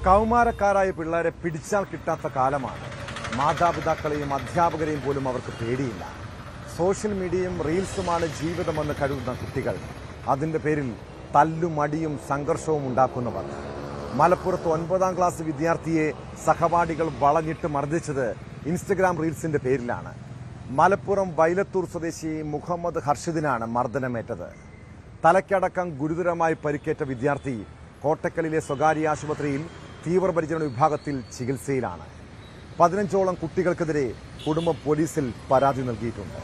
കൗമാരക്കാരായ പിള്ളേരെ പിടിച്ചാൽ കിട്ടാത്ത കാലമാണ്. മാതാപിതാക്കളെയും അധ്യാപകരെയും പോലും അവർക്ക് പേടിയില്ല. സോഷ്യൽ മീഡിയയും റീൽസുമാണ് ജീവിതമെന്ന് കരുതുന്ന കുട്ടികൾ. അതിൻ്റെ പേരിൽ തല്ലും അടിയും സംഘർഷവും ഉണ്ടാക്കുന്നവർ. മലപ്പുറത്ത് 9ാം ക്ലാസ് വിദ്യാർത്ഥിയെ സഹപാഠികൾ വളഞ്ഞിട്ട് മർദ്ദിച്ചത് ഇൻസ്റ്റഗ്രാം റീൽസിന്റെ പേരിലാണ്. മലപ്പുറം വൈലത്തൂർ സ്വദേശി മുഹമ്മദ് ഹർഷിദിനാണ് മർദ്ദനമേറ്റത്. തലയ്ക്കടക്കം ഗുരുതരമായി പരിക്കേറ്റ വിദ്യാർത്ഥി കോട്ടക്കലിലെ സ്വകാര്യ ആശുപത്രിയിൽ തീവ്രപരിചരണ വിഭാഗത്തിൽ ചികിത്സയിലാണ്. 15ഓളം കുട്ടികൾക്കെതിരെ കുടുംബം പോലീസിൽ പരാതി നൽകിയിട്ടുണ്ട്.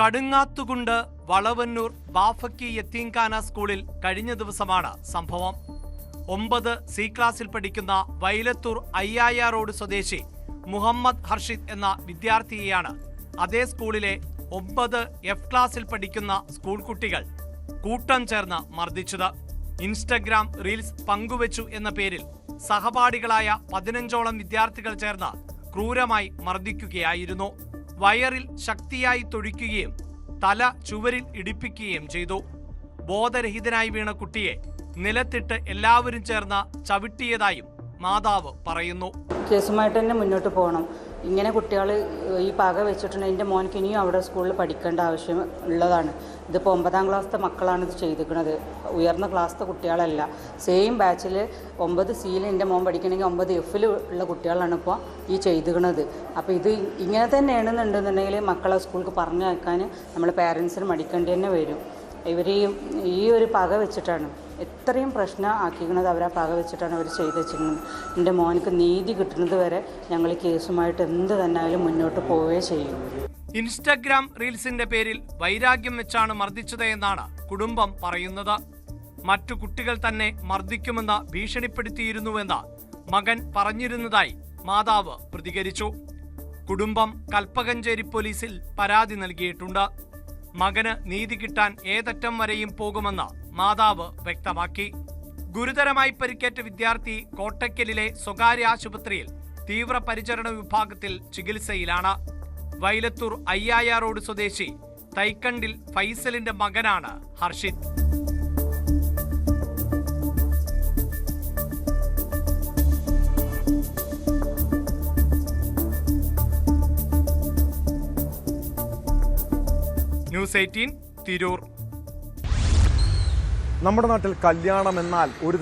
കടുങ്ങാത്തുകുണ്ട് വളവന്നൂർ ബാഫക്കി യത്തീംഖാന സ്കൂളിൽ കഴിഞ്ഞ ദിവസമാണ് സംഭവം. 9 സി ക്ലാസ്സിൽ പഠിക്കുന്ന വൈലത്തൂർ അയ്യായ റോഡ് സ്വദേശി മുഹമ്മദ് ഹർഷിദ് എന്ന വിദ്യാർത്ഥിയെയാണ് അതേ സ്കൂളിലെ 9 എഫ് ക്ലാസ്സിൽ പഠിക്കുന്ന സ്കൂൾ കുട്ടികൾ കൂട്ടം ചേർന്ന് മർദ്ദിച്ചത്. ഇൻസ്റ്റഗ്രാം റീൽസ് പങ്കുവച്ചു എന്ന പേരിൽ സഹപാഠികളായ 15ഓളം വിദ്യാർത്ഥികൾ ചേർന്ന് ക്രൂരമായി മർദ്ദിക്കുകയായിരുന്നു. വയറിൽ ശക്തിയായി തൊഴിക്കുകയും തല ചുവരിൽ ഇടിപ്പിക്കുകയും ചെയ്തു. ബോധരഹിതനായി വീണ കുട്ടിയെ നിലത്തിട്ട് എല്ലാവരും ചേർന്ന് ചവിട്ടിയതായും മാതാവ് പറയുന്നു. കേസുമായിട്ട് തന്നെ മുന്നോട്ട് പോകണം. ഇങ്ങനെ കുട്ടികൾ ഈ പക വെച്ചിട്ടുണ്ടെങ്കിൽ എൻ്റെ മോൻക്ക് ഇനിയും അവിടെ സ്കൂളിൽ പഠിക്കേണ്ട ആവശ്യം ഉള്ളതാണ്. ഇതിപ്പോൾ 9ാം ക്ലാസ്സിലെ മക്കളാണ് ഇത് ചെയ്തിരിക്കുന്നത്. ഉയർന്ന ക്ലാസ്സിലെ കുട്ടികളല്ല. സെയിം ബാച്ചിൽ 9 സിയിൽ എൻ്റെ മോൻ പഠിക്കണമെങ്കിൽ 9 എഫിൽ ഉള്ള കുട്ടികളാണ് ഇപ്പോൾ ഈ ചെയ്തിരിക്കുന്നത്. അപ്പോൾ ഇത് ഇങ്ങനെ തന്നെയാണെന്നുണ്ടെന്നുണ്ടെങ്കിൽ മക്കളെ സ്കൂൾക്ക് പറഞ്ഞയക്കാൻ നമ്മൾ പാരൻസിന് മടിക്കേണ്ടി തന്നെ വരും. ഇവർ ഈ ഒരു പക വെച്ചിട്ടാണ് എത്രയും പ്രശ്നം ആക്കിക്കുന്നത്. അവരാ പക വെച്ചിട്ടാണ് അവർ ചെയ്ത് വെച്ചിരിക്കുന്നത്. എൻ്റെ മോനക്ക് നീതി കിട്ടുന്നത് വരെ ഞങ്ങൾ ഈ കേസുമായിട്ട് എന്ത് തന്നെയായാലും മുന്നോട്ട് പോവുകയേ ചെയ്യും. ഇൻസ്റ്റഗ്രാം റീൽസിന്റെ പേരിൽ വൈരാഗ്യം വെച്ചാണ് മർദ്ദിച്ചത് എന്നാണ് കുടുംബം പറയുന്നത്. മറ്റു കുട്ടികൾ തന്നെ മർദ്ദിക്കുമെന്ന് ഭീഷണിപ്പെടുത്തിയിരുന്നുവെന്ന് മകൻ പറഞ്ഞിരുന്നതായി മാതാവ് പ്രതികരിച്ചു. കുടുംബം കൽപ്പകഞ്ചേരി പോലീസിൽ പരാതി നൽകിയിട്ടുണ്ട്. മകന് നീതി കിട്ടാൻ ഏതറ്റം വരെയും പോകുമെന്ന് മാതാവ് വ്യക്തമാക്കി. ഗുരുതരമായി പരിക്കേറ്റ വിദ്യാർത്ഥി കോട്ടക്കലിലെ സ്വകാര്യ ആശുപത്രിയിൽ തീവ്രപരിചരണ വിഭാഗത്തിൽ ചികിത്സയിലാണ്. വൈലത്തൂർ അയ്യായ റോഡ് സ്വദേശി തൈക്കണ്ടിൽ ഫൈസലിന്റെ മകനാണ് ഹർഷിദ്. ന്യൂസ് 18 തിരൂർ. നമ്മുടെ നാട്ടിൽ കല്യാണം എന്നാൽ ഒരു